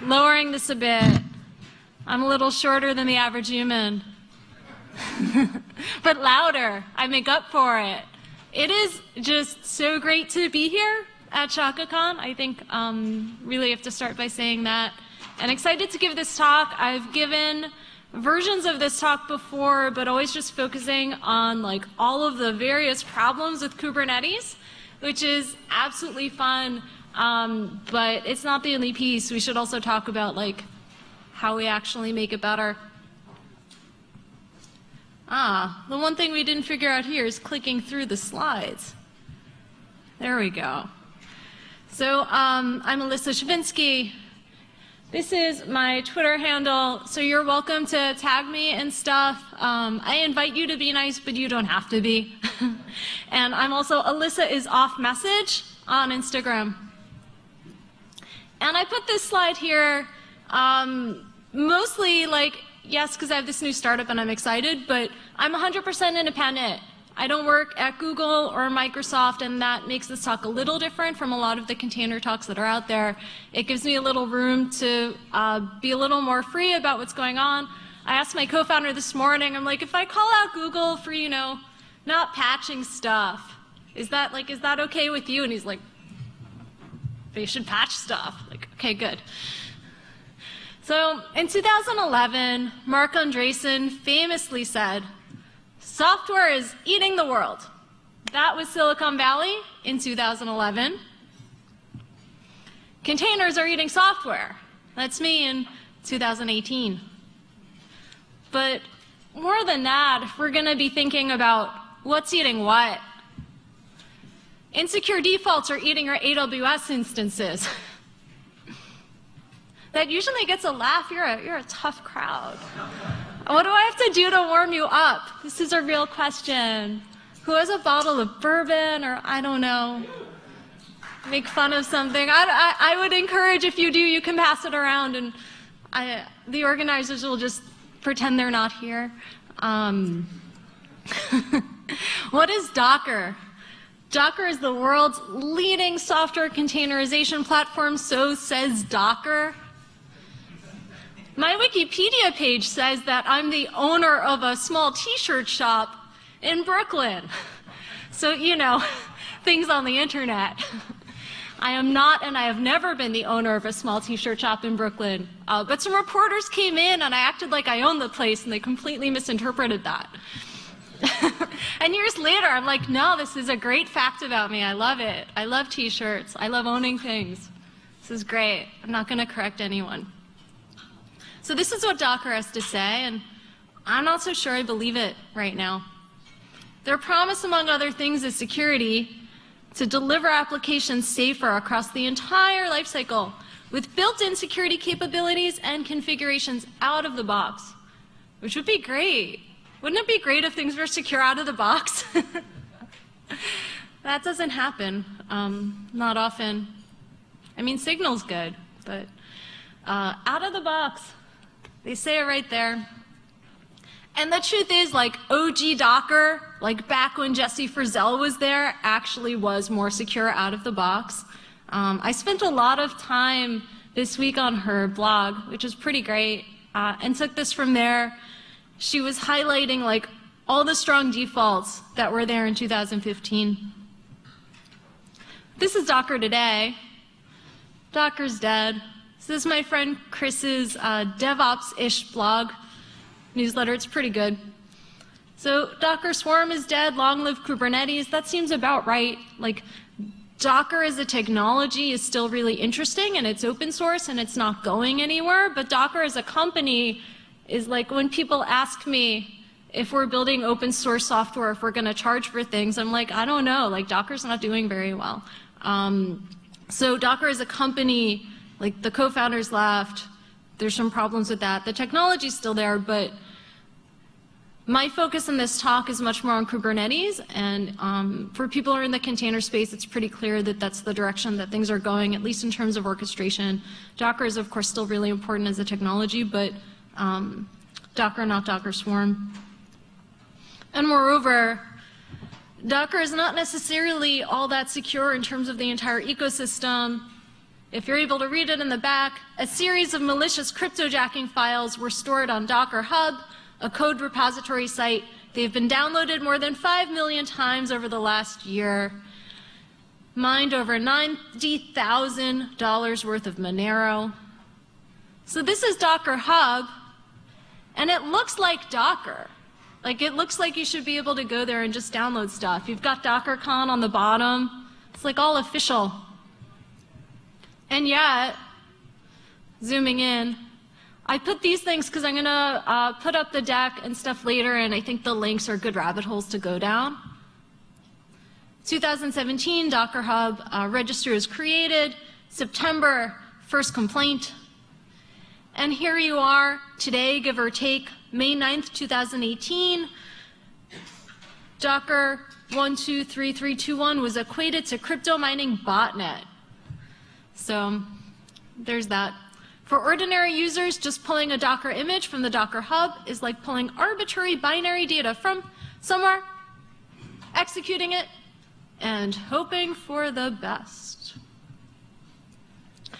lowering this a bit. I'm a little shorter than the average human. But louder. I make up for it. It is just so great to be here at ShakaCon. I think really have to start by saying that. And excited to give this talk. I've given versions of this talk before, but always just focusing on like all of the various problems with Kubernetes, which is absolutely fun. But it's not the only piece. We should also talk about like how we actually make it better. The one thing we didn't figure out here is clicking through the slides. There we go. So I'm Elissa Shevinsky. This is my Twitter handle, so you're welcome to tag me and stuff. I invite you to be nice, but you don't have to be. And I'm also Elissa is off message on Instagram. And I put this slide here mostly like, yes, because I have this new startup and I'm excited, but I'm 100% independent. I don't work at Google or Microsoft, and that makes this talk a little different from a lot of the container talks that are out there. It gives me a little room to be a little more free about what's going on. I asked my co-founder this morning, I'm like, if I call out Google for, you know, not patching stuff, is that okay with you? And he's like, they should patch stuff. Like, okay, good. So in 2011, Marc Andreessen famously said, software is eating the world. That was Silicon Valley in 2011. Containers are eating software. That's me in 2018. But more than that, we're going to be thinking about what's eating what. Insecure defaults are eating our AWS instances. That usually gets a laugh. You're a tough crowd. What do I have to do to warm you up? This is a real question. Who has a bottle of bourbon, or I don't know, make fun of something? I would encourage, if you do, you can pass it around, and the organizers will just pretend they're not here. What is Docker? Docker is the world's leading software containerization platform, so says Docker. My Wikipedia page says that I'm the owner of a small t-shirt shop in Brooklyn. So, you know, things on the internet. I am not, and I have never been the owner of a small t-shirt shop in Brooklyn. But some reporters came in and I acted like I owned the place, and they completely misinterpreted that. And years later, I'm like, no, this is a great fact about me. I love it. I love t-shirts. I love owning things. This is great. I'm not going to correct anyone. So this is what Docker has to say, and I'm not so sure I believe it right now. Their promise, among other things, is security, to deliver applications safer across the entire lifecycle with built-in security capabilities and configurations out of the box, which would be great. Wouldn't it be great if things were secure out of the box? That doesn't happen, not often. I mean, Signal's good, but out of the box. They say it right there. And the truth is, like, OG Docker, like back when Jessie Frazell was there, actually was more secure out of the box. I spent a lot of time this week on her blog, which is pretty great, and took this from there. She was highlighting like all the strong defaults that were there in 2015. This is Docker today. Docker's dead. This is my friend Chris's DevOps-ish blog newsletter. It's pretty good. So Docker Swarm is dead. Long live Kubernetes. That seems about right. Like, Docker as a technology is still really interesting, and it's open source, and it's not going anywhere. But Docker as a company is like, when people ask me if we're building open source software, if we're going to charge for things, I'm like, I don't know. Like, Docker's not doing very well. So Docker as a company, like, the co-founders left. There's some problems with that. The technology's still there, but my focus in this talk is much more on Kubernetes, and for people who are in the container space, it's pretty clear that that's the direction that things are going, at least in terms of orchestration. Docker is, of course, still really important as a technology, but Docker, not Docker Swarm. And moreover, Docker is not necessarily all that secure in terms of the entire ecosystem. if you're able to read it in the back, a series of malicious cryptojacking files were stored on Docker Hub, a code repository site. They've been downloaded more than 5 million times over the last year, mined over $90,000 worth of Monero. So this is Docker Hub, and it looks like Docker. Like, it looks like you should be able to go there and just download stuff. You've got DockerCon on the bottom. It's like all official. And yet, zooming in, I put these things because I'm going to put up the deck and stuff later, and I think the links are good rabbit holes to go down. 2017, Docker Hub register is created. September, first complaint. And here you are today, give or take, May 9th, 2018. Docker 123321 was equated to crypto mining botnet. So there's that. For ordinary users, just pulling a Docker image from the Docker Hub is like pulling arbitrary binary data from somewhere, executing it, and hoping for the best.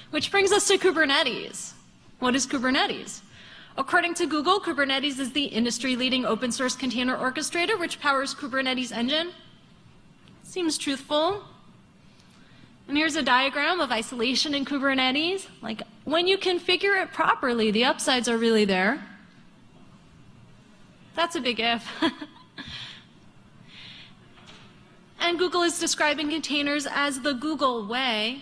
Which brings us to Kubernetes. What is Kubernetes? According to Google, Kubernetes is the industry-leading open source container orchestrator which powers Kubernetes engine. Seems truthful. And here's a diagram of isolation in Kubernetes. Like, when you configure it properly, the upsides are really there. That's a big if. And Google is describing containers as the Google way.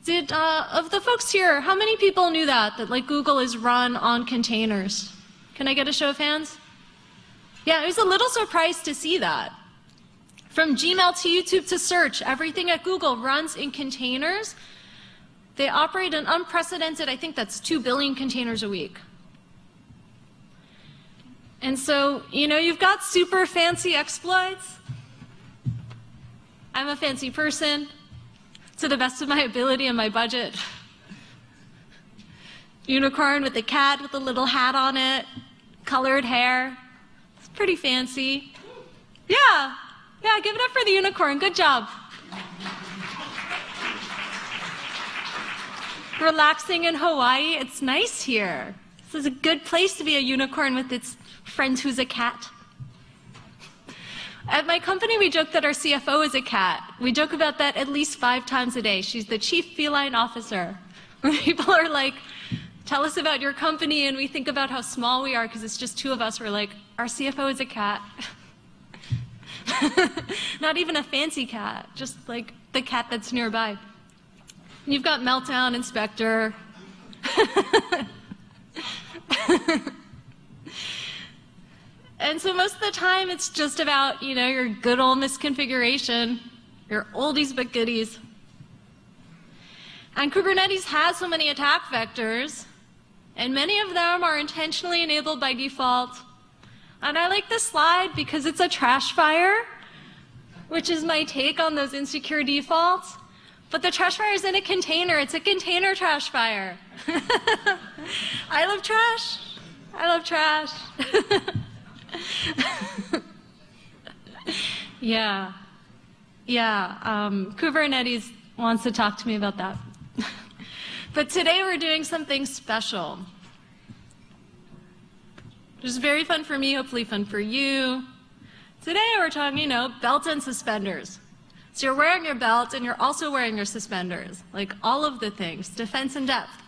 Of the folks here, how many people knew that like Google is run on containers? Can I get a show of hands? Yeah, I was a little surprised to see that. From Gmail to YouTube to search, everything at Google runs in containers. They operate an unprecedented, I think that's 2 billion containers a week. And so, you know, you've got super fancy exploits. I'm a fancy person, to the best of my ability and my budget. Unicorn with a cat with a little hat on it, colored hair. It's pretty fancy. Yeah, give it up for the unicorn. Good job. Relaxing in Hawaii. It's nice here. This is a good place to be a unicorn with its friend who's a cat. At my company, we joke that our CFO is a cat. We joke about that at least 5 times a day. She's the chief feline officer. When people are like, tell us about your company, and we think about how small we are because it's just 2 of us. We're like, our CFO is a cat. Not even a fancy cat, just like the cat that's nearby. And you've got Meltdown, Inspector. And so most of the time, it's just about, you know, your good old misconfiguration, your oldies but goodies. And Kubernetes has so many attack vectors, and many of them are intentionally enabled by default. And I like this slide because it's a trash fire, which is my take on those insecure defaults. But the trash fire is in a container. It's a container trash fire. I love trash. I love trash. Yeah. Kubernetes wants to talk to me about that. But today we're doing something special. Which is very fun for me, hopefully fun for you. Today we're talking, you know, belt and suspenders. So you're wearing your belt and you're also wearing your suspenders. Like all of the things. Defense in depth.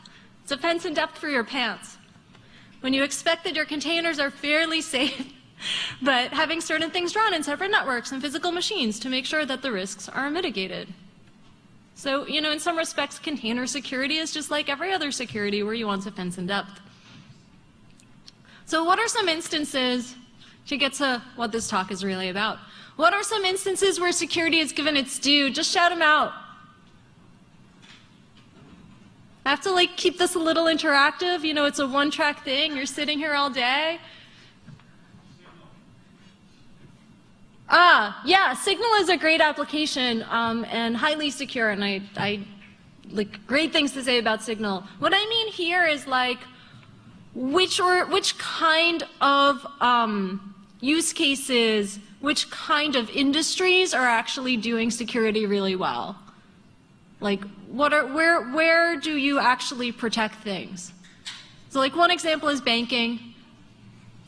Defense in depth for your pants. When you expect that your containers are fairly safe, but having certain things run in separate networks and physical machines to make sure that the risks are mitigated. So, you know, in some respects, container security is just like every other security where you want defense in depth. So what are some instances, to get to what this talk is really about, what are some instances where security is given its due? Just shout them out. I have to like keep this a little interactive. You know, it's a one-track thing. You're sitting here all day. Yeah, Signal is a great application and highly secure, and I like great things to say about Signal. What I mean here is like which kind of use cases, which kind of industries are actually doing security really well. Like, where do you actually protect things? So like one example is banking.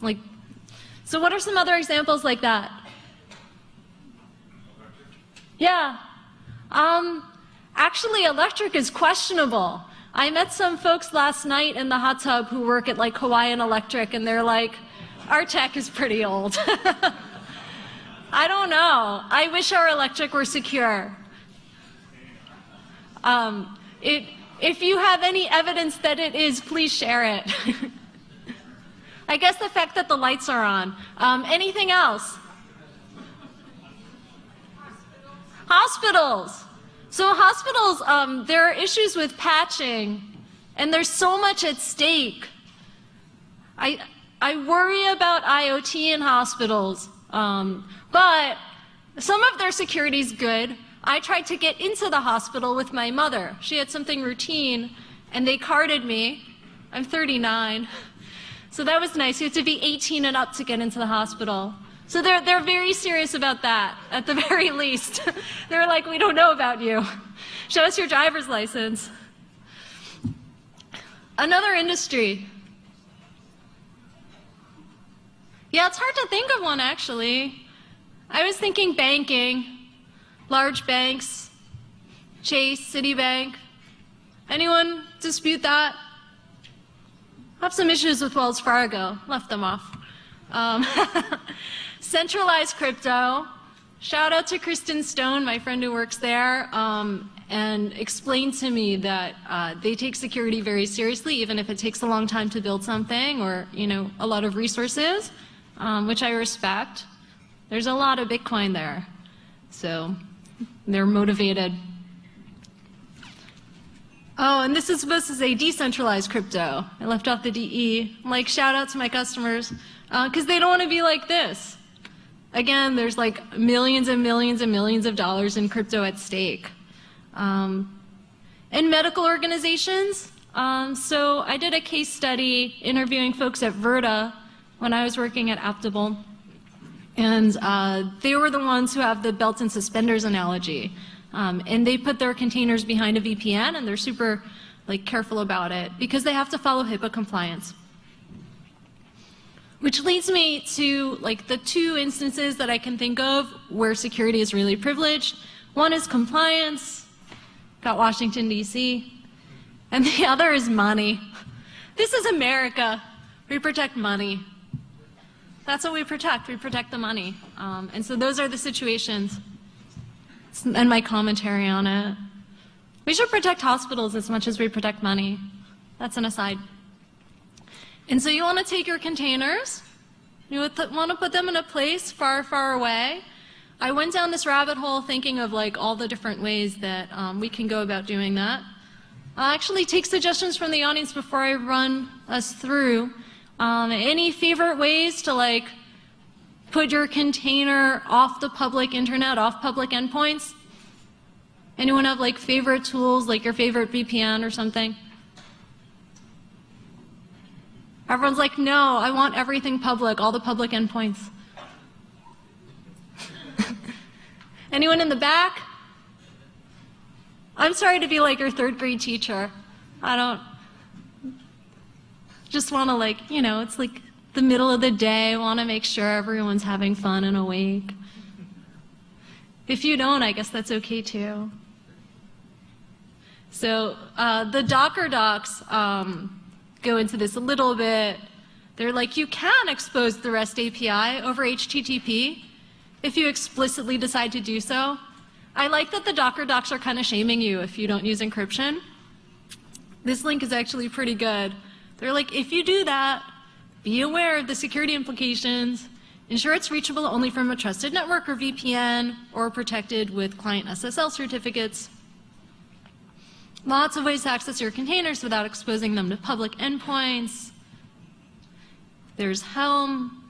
Like, so what are some other examples like that? Yeah. Actually, electric is questionable. I met some folks last night in the hot tub who work at like Hawaiian Electric, and they're like, our tech is pretty old. I don't know. I wish our electric were secure. If you have any evidence that it is, please share it. I guess the fact that the lights are on. Anything else? Hospitals. So hospitals, there are issues with patching, and there's so much at stake. I worry about IoT in hospitals, but some of their security is good. I tried to get into the hospital with my mother. She had something routine, and they carded me. I'm 39, so that was nice. You have to be 18 and up to get into the hospital. So they're very serious about that, at the very least. They're like, we don't know about you. Show us your driver's license. Another industry. Yeah, it's hard to think of one, actually. I was thinking banking, large banks, Chase, Citibank. Anyone dispute that? I have some issues with Wells Fargo, left them off. Centralized crypto. Shout out to Kristen Stone, my friend who works there, and explained to me that they take security very seriously, even if it takes a long time to build something or, you know, a lot of resources, which I respect. There's a lot of Bitcoin there, so they're motivated. Oh, and this is supposed to say decentralized crypto. I left off the DE. Like, shout out to my customers, because they don't want to be like this. Again, there's like millions and millions and millions of dollars in crypto at stake. And medical organizations. So I did a case study interviewing folks at Verta when I was working at Aptable. And they were the ones who have the belt and suspenders analogy. And they put their containers behind a VPN, and they're super careful about it because they have to follow HIPAA compliance. Which leads me to the two instances that I can think of where security is really privileged. One is compliance, got Washington, D.C., and the other is money. This is America. We protect money. That's what we protect the money. And so those are the situations and my commentary on it. We should protect hospitals as much as we protect money. That's an aside. And so you want to take your containers, you want to put them in a place far, far away. I went down this rabbit hole thinking of all the different ways that we can go about doing that. I'll actually take suggestions from the audience before I run us through. Any favorite ways to put your container off the public internet, off public endpoints? Anyone have favorite tools, your favorite VPN or something? Everyone's like, no, I want everything public, all the public endpoints. Anyone in the back? I'm sorry to be your third grade teacher. I don't just want to it's the middle of the day, want to make sure everyone's having fun and awake. If you don't, I guess that's okay too. So the Docker docs go into this a little bit. They're you can expose the REST API over HTTP if you explicitly decide to do so. I like that the Docker docs are kind of shaming you if you don't use encryption. This link is actually pretty good. They're if you do that, be aware of the security implications. Ensure it's reachable only from a trusted network or VPN or protected with client SSL certificates. Lots of ways to access your containers without exposing them to public endpoints. There's Helm.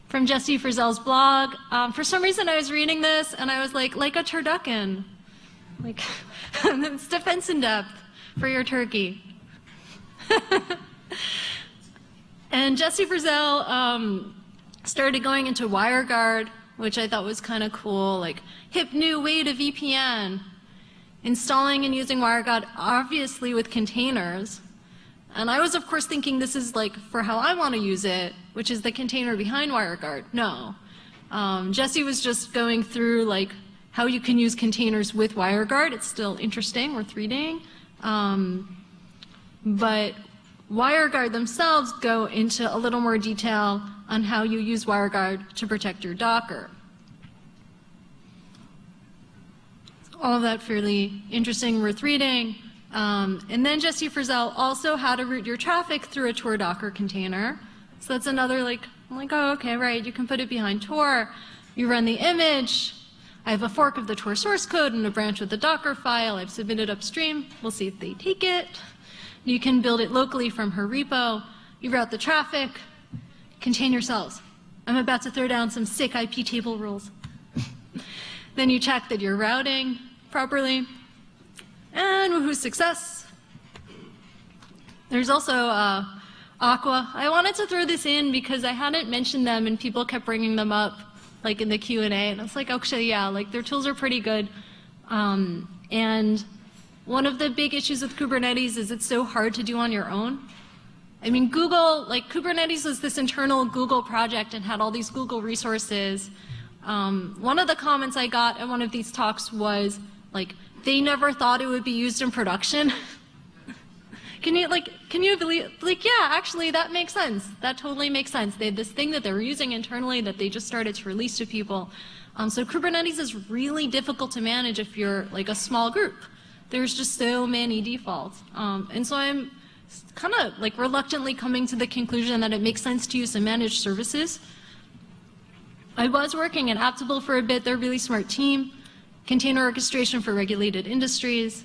From Jesse Frizzell's blog. For some reason I was reading this and I was like a turducken. It's defense in depth for your turkey. And Jesse Frizzell started going into WireGuard which I thought was kind of cool, like hip new way to VPN. Installing and using WireGuard, obviously with containers. And I was, of course, thinking this is like for how I want to use it, which is the container behind WireGuard. No. Jesse was just going through like how you can use containers with WireGuard. It's still interesting, worth reading. But WireGuard themselves go into a little more detail on how you use WireGuard to protect your Docker. All of that fairly interesting, worth reading. And then Jesse Frizzell also how to route your traffic through a Tor Docker container. So that's another like, I'm like, oh, okay, right, you can put it behind Tor. You run the image. I have a fork of the Tor source code and a branch with the Docker file. I've submitted upstream. We'll see if they take it. You can build it locally from her repo. You route the traffic. Contain yourselves. I'm about to throw down some sick IP table rules. Then you check that you're routing properly. And woohoo, success. There's also Aqua. I wanted to throw this in because I hadn't mentioned them and people kept bringing them up like in the Q&A. And I was like, actually, yeah, like their tools are pretty good. And one of the big issues with Kubernetes is it's so hard to do on your own. I mean, Google, like Kubernetes was this internal Google project and had all these Google resources. One of the comments I got at one of these talks was like, they never thought it would be used in production. Can you believe, like, yeah, actually that makes sense. That totally makes sense. They had this thing that they were using internally that they just started to release to people. So Kubernetes is really difficult to manage if you're like a small group. There's just so many defaults. And so I'm kind of like reluctantly coming to the conclusion that it makes sense to use some managed services. I was working at Aptable for a bit. They're a really smart team. Container orchestration for regulated industries.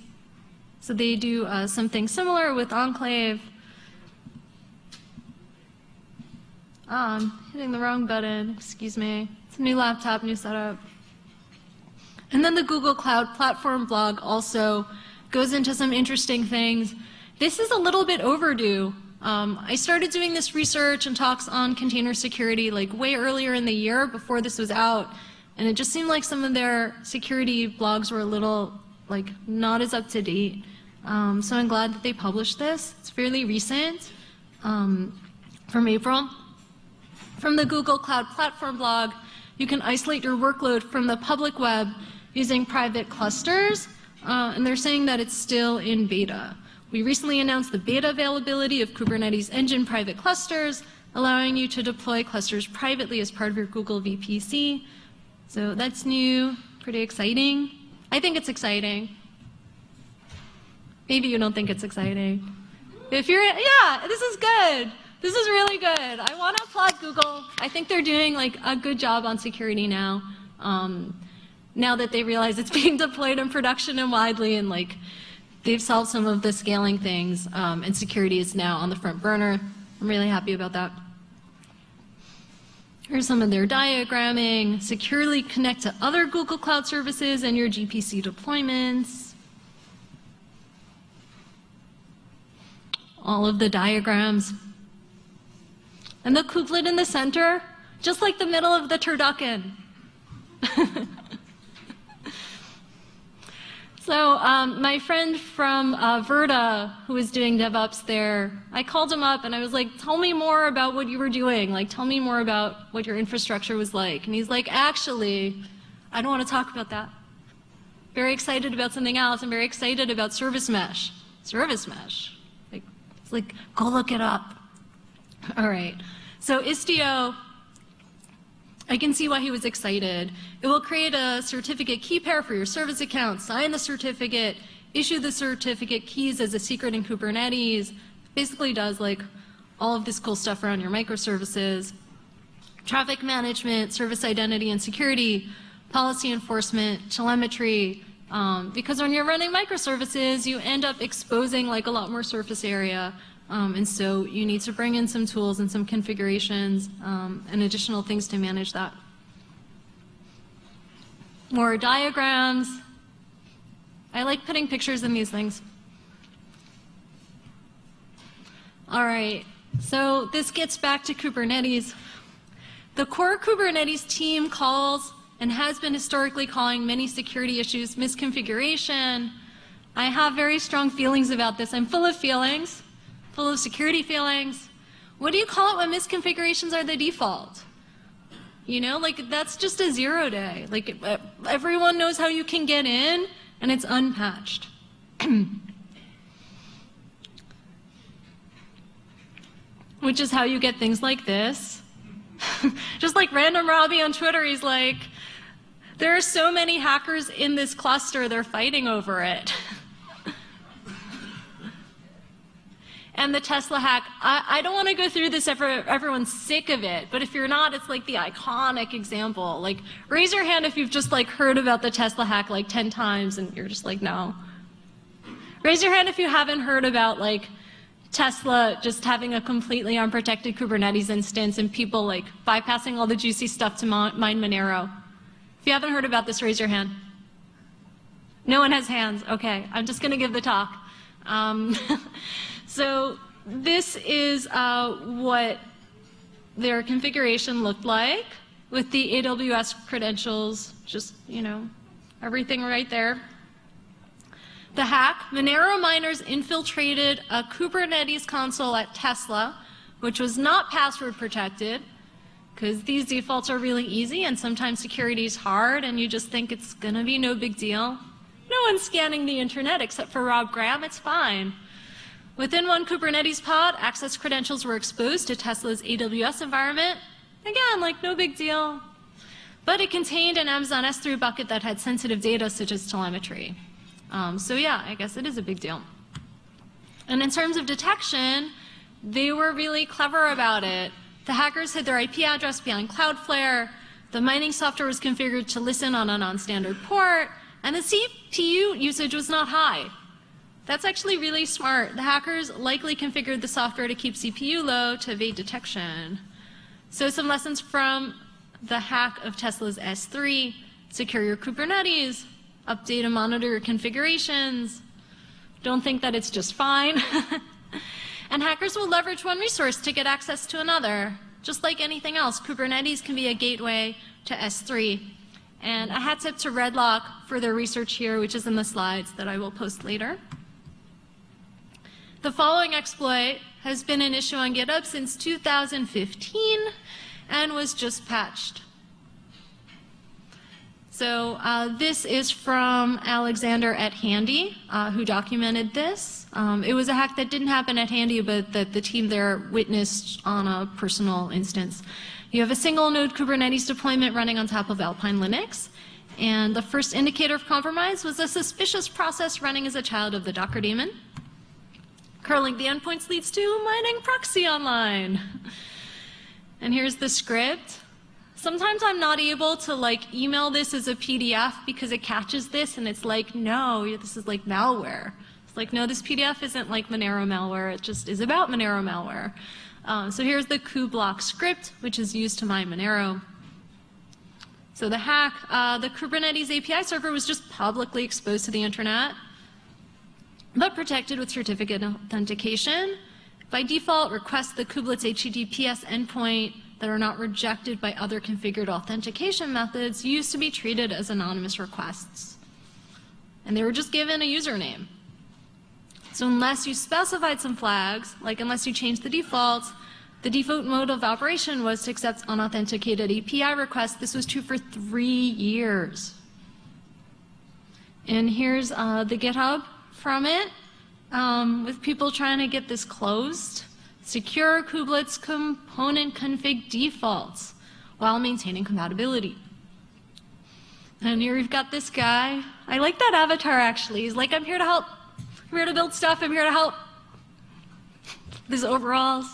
So they do something similar with Enclave. Hitting the wrong button, excuse me. It's a new laptop, new setup. And then the Google Cloud Platform blog also goes into some interesting things. This is a little bit overdue. I started doing this research and talks on container security like way earlier in the year before this was out. And it just seemed like some of their security blogs were a little like not as up to date. So I'm glad that they published this. It's fairly recent, from April. From the Google Cloud Platform blog, you can isolate your workload from the public web using private clusters. And they're saying that it's still in beta. We recently announced the beta availability of Kubernetes Engine private clusters, allowing you to deploy clusters privately as part of your Google VPC. So that's new, pretty exciting. I think it's exciting. Maybe you don't think it's exciting. If you're, yeah, this is good. This is really good. I want to applaud Google. I think they're doing like a good job on security now. Now that they realize it's being deployed in production and widely, and like they've solved some of the scaling things, and security is now on the front burner. I'm really happy about that. Here's some of their diagramming. Securely connect to other Google Cloud services and your GPC deployments. All of the diagrams. And the kubelet in the center, just like the middle of the turducken. So my friend from Verda, who was doing DevOps there, I called him up and I was like, tell me more about what you were doing. Like, tell me more about what your infrastructure was like. And he's like, actually, I don't want to talk about that. Very excited about something else. I'm very excited about service mesh. Service mesh. Like, it's like, go look it up. All right. So Istio, I can see why he was excited. It will create a certificate key pair for your service account, sign the certificate, issue the certificate keys as a secret in Kubernetes. Basically does like all of this cool stuff around your microservices. Traffic management, service identity and security, policy enforcement, telemetry. Because when you're running microservices, you end up exposing like a lot more surface area. And so you need to bring in some tools and some configurations and additional things to manage that. More diagrams. I like putting pictures in these things. All right, so this gets back to Kubernetes. The core Kubernetes team calls and has been historically calling many security issues misconfiguration. I have very strong feelings about this. I'm full of feelings, full of security feelings. What do you call it when misconfigurations are the default? You know, like that's just a 0 day. Like everyone knows how you can get in and it's unpatched. Which is how you get things like this. Just like Random Robbie on Twitter, he's like, there are so many hackers in this cluster, they're fighting over it. And the Tesla hack, I don't want to go through this, everyone's sick of it, but if you're not, it's like the iconic example. Like, raise your hand if you've just like heard about the Tesla hack like 10 times and you're just like, no. Raise your hand if you haven't heard about like Tesla just having a completely unprotected Kubernetes instance and people like bypassing all the juicy stuff to mine Monero. If you haven't heard about this, raise your hand. No one has hands. Okay, I'm just going to give the talk. So this is what their configuration looked like with the AWS credentials, just, you know, everything right there. The hack, Monero miners infiltrated a Kubernetes console at Tesla, which was not password protected, because these defaults are really easy and sometimes security is hard and you just think it's going to be no big deal. No one's scanning the internet except for Rob Graham, it's fine. Within one Kubernetes pod, access credentials were exposed to Tesla's AWS environment. Again, like no big deal. But it contained an Amazon S3 bucket that had sensitive data such as telemetry. So yeah, I guess it is a big deal. And in terms of detection, they were really clever about it. The hackers hid their IP address behind Cloudflare, the mining software was configured to listen on a non-standard port, and the CPU usage was not high. That's actually really smart. The hackers likely configured the software to keep CPU low to evade detection. So some lessons from the hack of Tesla's S3, secure your Kubernetes, update and monitor your configurations. Don't think that it's just fine. And hackers will leverage one resource to get access to another. Just like anything else, Kubernetes can be a gateway to S3. And a hat tip to Redlock for their research here, which is in the slides that I will post later. The following exploit has been an issue on GitHub since 2015 and was just patched. So this is from Alexander at Handy, who documented this. It was a hack that didn't happen at Handy, but that the team there witnessed on a personal instance. You have a single node Kubernetes deployment running on top of Alpine Linux, and the first indicator of compromise was a suspicious process running as a child of the Docker daemon. Curling the endpoints leads to mining proxy online. And here's the script. Sometimes I'm not able to like email this as a PDF because it catches this and it's like, no, this is like malware. It's like, no, this PDF isn't like Monero malware, it just is about Monero malware. So here's the kublock script, which is used to mine Monero. So the hack, the Kubernetes API server was just publicly exposed to the internet, but protected with certificate authentication. By default, requests the kubelets HTTPS endpoint that are not rejected by other configured authentication methods used to be treated as anonymous requests. And they were just given a username. So unless you specified some flags, like unless you changed the default mode of operation was to accept unauthenticated API requests. This was true for 3 years. And here's the GitHub from it, with people trying to get this closed. Secure kubelets component config defaults while maintaining compatibility. And here we've got this guy. I like that avatar actually. He's like, I'm here to help. I'm here to build stuff. I'm here to help. These overalls.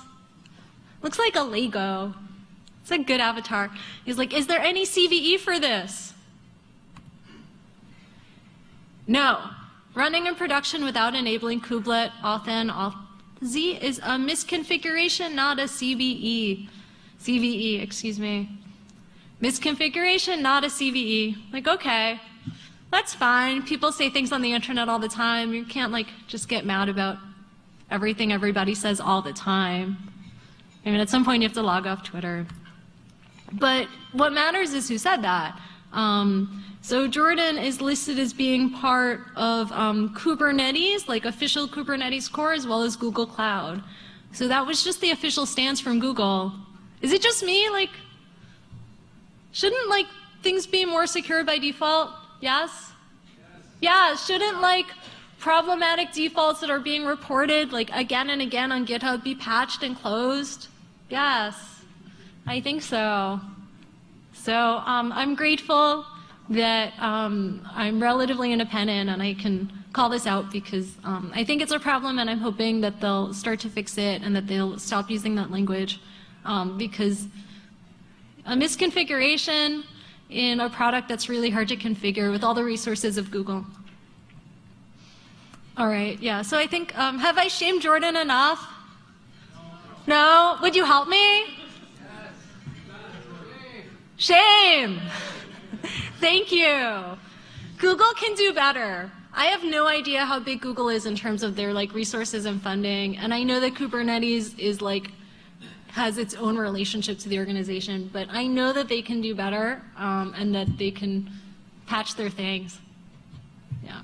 Looks like a Lego. It's a good avatar. He's like, is there any CVE for this? No. Running in production without enabling kubelet auth Z is a misconfiguration, not a CVE. CVE, excuse me. Misconfiguration, not a CVE. Like, okay, that's fine. People say things on the internet all the time. You can't like just get mad about everything everybody says all the time. I mean, at some point you have to log off Twitter. But what matters is who said that. So Jordan is listed as being part of Kubernetes, like official Kubernetes core, as well as Google Cloud. So that was just the official stance from Google. Is it just me? Like, shouldn't like things be more secure by default? Yes? Yeah, shouldn't like problematic defaults that are being reported like again and again on GitHub be patched and closed? Yes, I think so. So I'm grateful that I'm relatively independent and I can call this out because I think it's a problem, and I'm hoping that they'll start to fix it and that they'll stop using that language, because a misconfiguration in a product that's really hard to configure with all the resources of Google. All right, yeah, so I think, have I shamed Jordan enough? No? Would you help me? Shame! Thank you. Google can do better. I have no idea how big Google is in terms of their like resources and funding, and I know that Kubernetes is like has its own relationship to the organization, but I know that they can do better, and that they can patch their things. Yeah.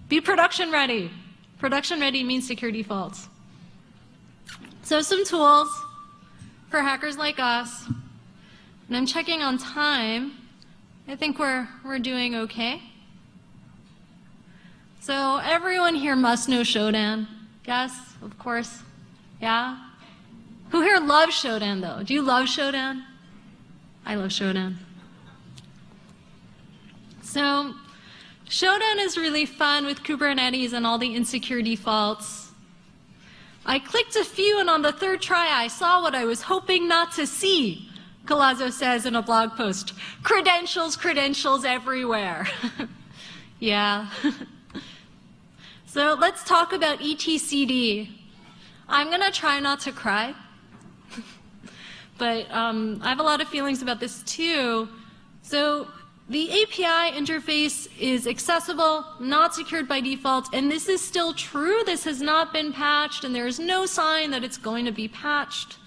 Be production ready. Production ready means secure defaults. So some tools for hackers like us. And I'm checking on time. I think we're doing okay. So everyone here must know Shodan. Yes, of course. Yeah? Who here loves Shodan though? Do you love Shodan? I love Shodan. So Shodan is really fun with Kubernetes and all the insecure defaults. I clicked a few, and on the third try I saw what I was hoping not to see, Collazo says in a blog post. Credentials, credentials everywhere. Yeah. So let's talk about etcd. I'm going to try not to cry, but I have a lot of feelings about this too. So the API interface is accessible, not secured by default, and this is still true. This has not been patched, and there is no sign that it's going to be patched.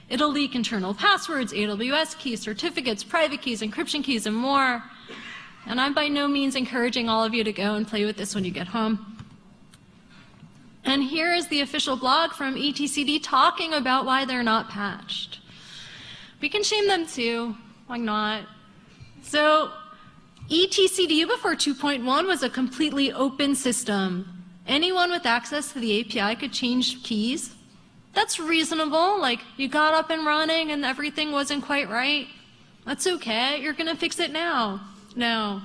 It'll leak internal passwords, AWS keys, certificates, private keys, encryption keys, and more. And I'm by no means encouraging all of you to go and play with this when you get home. And here is the official blog from etcd talking about why they're not patched. We can shame them too. Why not? So etcd before 2.1 was a completely open system. Anyone with access to the API could change keys. That's reasonable. Like, you got up and running and everything wasn't quite right. That's okay. You're going to fix it now. No.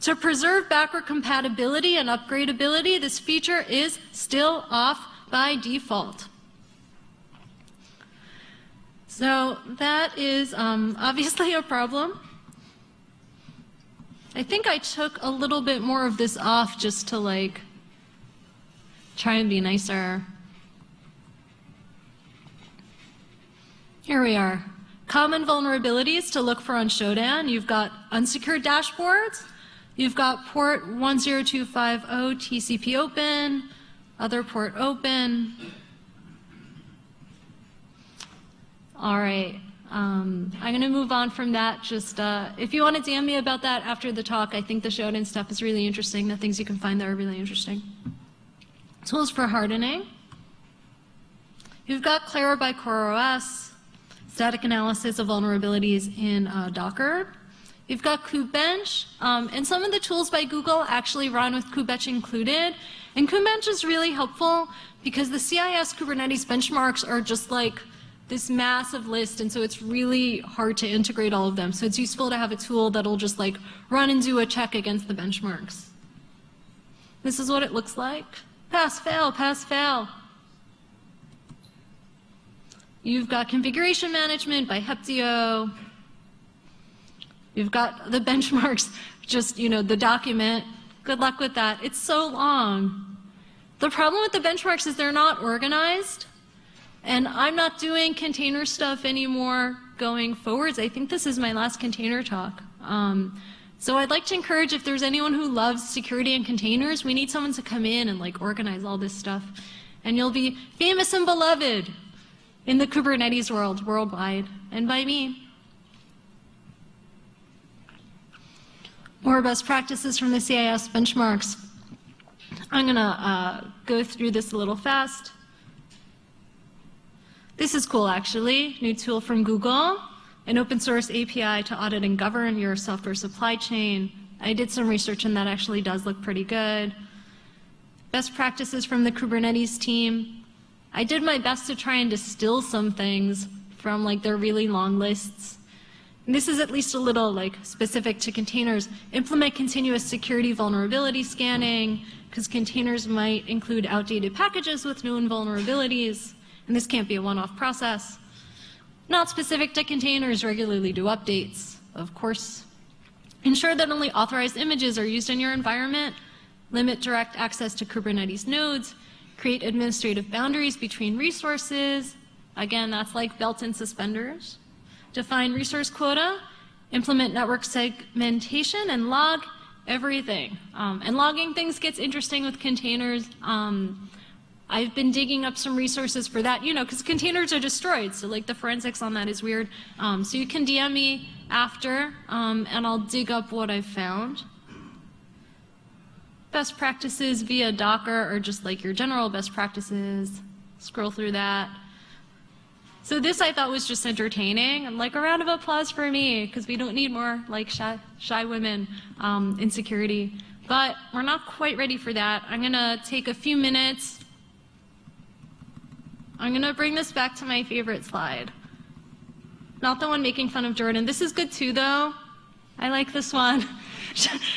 To preserve backward compatibility and upgradability, this feature is still off by default. So that is obviously a problem. I think I took a little bit more of this off just to like try and be nicer. Here we are. Common vulnerabilities to look for on Shodan. You've got unsecured dashboards. You've got port 10250 TCP open, other port open. All right. I'm going to move on from that. Just if you want to DM me about that after the talk, I think the Shodan stuff is really interesting. The things you can find there are really interesting. Tools for hardening. You've got Clara by CoreOS, static analysis of vulnerabilities in Docker. You've got Kubebench, and some of the tools by Google actually run with Kubebench included. And Kubebench is really helpful because the CIS Kubernetes benchmarks are just like this massive list, and so it's really hard to integrate all of them. So it's useful to have a tool that'll just like run and do a check against the benchmarks. This is what it looks like. Pass, fail, pass, fail. You've got configuration management by Heptio. You've got the benchmarks, just, you know, the document. Good luck with that. It's so long. The problem with the benchmarks is they're not organized. And I'm not doing container stuff anymore going forwards. I think this is my last container talk. So I'd like to encourage, if there's anyone who loves security and containers, we need someone to come in and like organize all this stuff. And you'll be famous and beloved in the Kubernetes world, worldwide, and by me. More best practices from the CIS benchmarks. I'm going to go through this a little fast. This is cool, actually. New tool from Google, an open source API to audit and govern your software supply chain. I did some research and that actually does look pretty good. Best practices from the Kubernetes team. I did my best to try and distill some things from like their really long lists. And this is at least a little like specific to containers. Implement continuous security vulnerability scanning, because containers might include outdated packages with known vulnerabilities, and this can't be a one-off process. Not specific to containers, regularly do updates, of course. Ensure that only authorized images are used in your environment. Limit direct access to Kubernetes nodes. Create administrative boundaries between resources. Again, that's like belt and suspenders. Define resource quota. Implement network segmentation and log everything. And logging things gets interesting with containers. I've been digging up some resources for that, you know, because containers are destroyed, so like the forensics on that is weird. So you can DM me after, and I'll dig up what I've found. Best practices via Docker, or just like your general best practices. Scroll through that. So this I thought was just entertaining, and like a round of applause for me, because we don't need more like shy women in security. But we're not quite ready for that. I'm gonna take a few minutes. I'm gonna bring this back to my favorite slide. Not the one making fun of Jordan. This is good too, though. I like this one.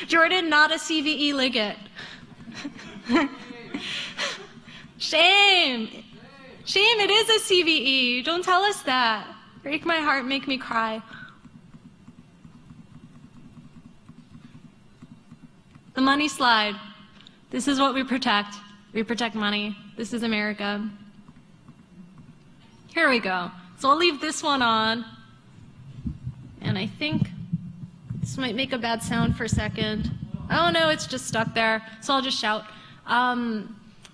Jordan, not a CVE liget. Shame. Shame, it is a CVE. Don't tell us that. Break my heart, make me cry. The money slide. This is what we protect. We protect money. This is America. Here we go. So I'll leave this one on. And I think this might make a bad sound for a second. Oh no, it's just stuck there. So I'll just shout.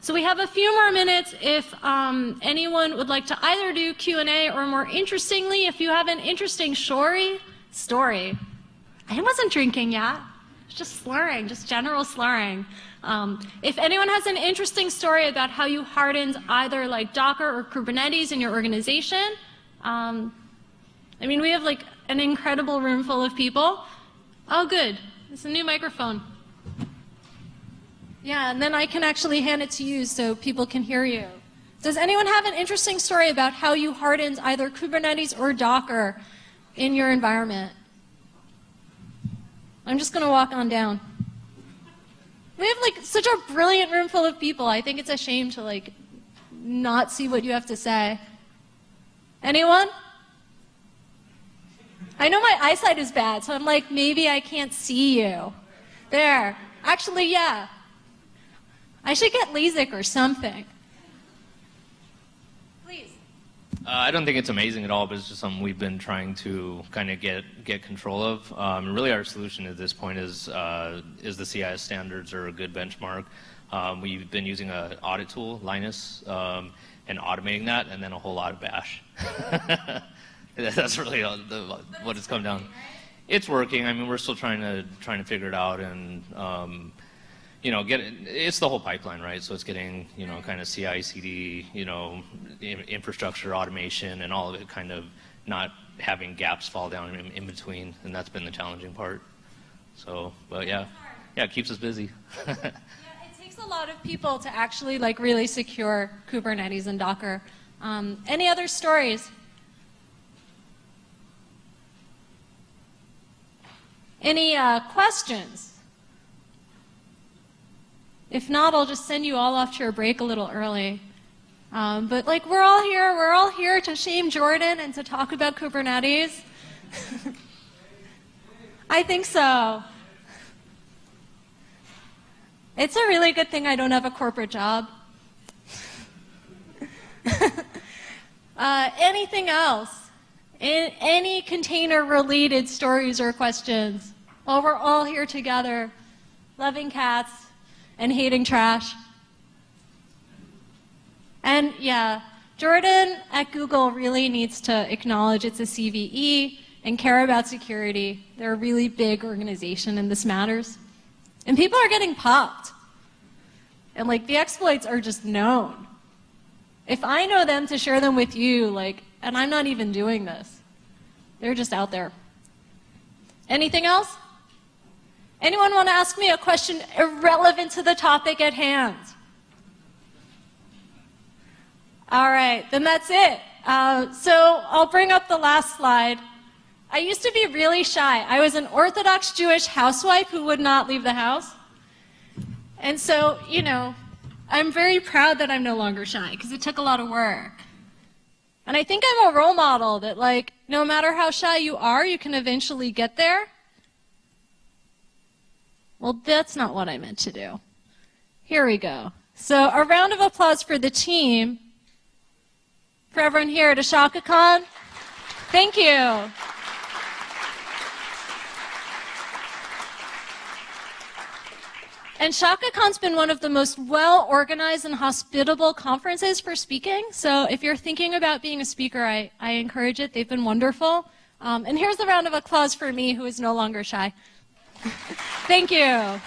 So we have a few more minutes if anyone would like to either do Q&A or, more interestingly, if you have an interesting story. I wasn't drinking yet. It's just slurring, just general slurring. If anyone has an interesting story about how you hardened either like Docker or Kubernetes in your organization, I mean, we have like an incredible room full of people. Oh, good. It's a new microphone. Yeah, and then I can actually hand it to you so people can hear you. Does anyone have an interesting story about how you hardened either Kubernetes or Docker in your environment? I'm just going to walk on down. We have like such a brilliant room full of people. I think it's a shame to like not see what you have to say. Anyone? I know my eyesight is bad, so I'm like, maybe I can't see you. There. Actually, yeah. I should get LASIK or something. Please. I don't think it's amazing at all, but it's just something we've been trying to kind of get control of. Really, our solution at this point is the CIS standards are a good benchmark. We've been using an audit tool, Linus, and automating that, and then a whole lot of bash. That's really what it's come down. It's working. I mean, we're still trying to figure it out, and you know, it's the whole pipeline, right? So it's getting, you know, kind of CI/CD, you know, infrastructure automation, and all of it kind of not having gaps fall down in between, and that's been the challenging part. So, but yeah, it keeps us busy. Yeah, it takes a lot of people to actually like really secure Kubernetes and Docker. Any other stories? Any questions? If not, I'll just send you all off to your break a little early. But like we're all here to shame Jordan and to talk about Kubernetes. I think so. It's a really good thing I don't have a corporate job. Anything else? Any container-related stories or questions? Well, we're all here together, loving cats and hating trash. And yeah, Jordan at Google really needs to acknowledge it's a CVE. and care about security. They're a really big organization and this matters. And people are getting popped. And like the exploits are just known. If I know them to share them with you, like, and I'm not even doing this, they're just out there. Anything else? Anyone want to ask me a question irrelevant to the topic at hand? All right, then that's it. So I'll bring up the last slide. I used to be really shy. I was an Orthodox Jewish housewife who would not leave the house. And so, you know, I'm very proud that I'm no longer shy because it took a lot of work. And I think I'm a role model that, like, no matter how shy you are, you can eventually get there. Well, that's not what I meant to do. Here we go. So a round of applause for the team. For everyone here at ShakaCon. Thank you. And ShakaCon's been one of the most well-organized and hospitable conferences for speaking. So if you're thinking about being a speaker, I encourage it. They've been wonderful. And here's a round of applause for me, who is no longer shy. Thank you.